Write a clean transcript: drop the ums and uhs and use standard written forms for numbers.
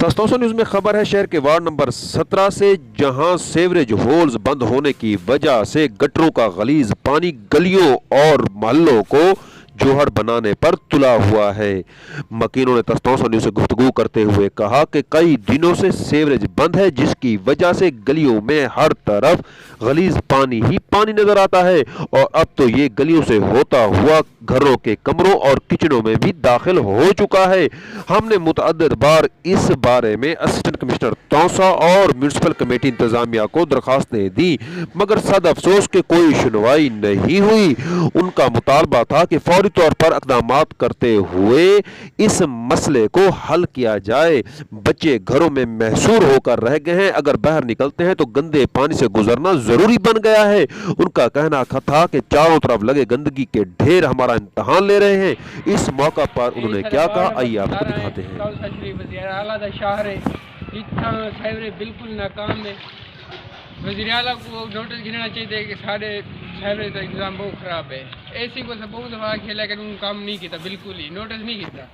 तस्तोसा news में खबर है, शहर के वार्ड नंबर 17 से जहां सेवरेज होल्स बंद होने की वजह से गटरों का गलीज पानी गलियों और मोहल्लों को जोहर बनाने पर तुला हुआ है। मकीनों ने तस्तोसा न्यूज़ से गुफ्तगू करते हुए कहा कि कई दिनों से सेवरेज बंद है, जिसकी वजह से गलियों में हर तरफ गलीज पानी ही पानी नजर आता है और अब तो ये गलियों से होता हुआ घरों के कमरों और किचनों में भी दाखिल हो चुका है। हमने मुतअद्दिद बार इस बारे में असिस्टेंट कमिश्नर तौसा और म्यूनसिपल कमेटी इंतजामिया को दरखास्तें दी, मगर सद अफसोस के कोई सुनवाई नहीं हुई। उनका मुतालबा था कि फौरी तौर पर इक़दामात करते हुए इस मसले को हल किया जाए। बच्चे घरों में महसूर होकर रह गए हैं, अगर बाहर निकलते हैं तो गंदे पानी से गुजरना जरूरी बन गया है। उनका कहना था कि चारों तरफ लगे गंदगी के ढेर हमारा इम्तहान ले रहे हैं। इस मौका पर उन्होंने क्या कहा, आइए आपको दिखाते हैं। बिल्कुल नाकाम है। वज़ीर आला को नोटिस गिनना चाहिए कि सारे सेवरेज का इंतजाम बहुत खराब है। ऐसी को बहुत दफा खेला, लेकिन काम नहीं किया, बिल्कुल ही नोटिस नहीं किया।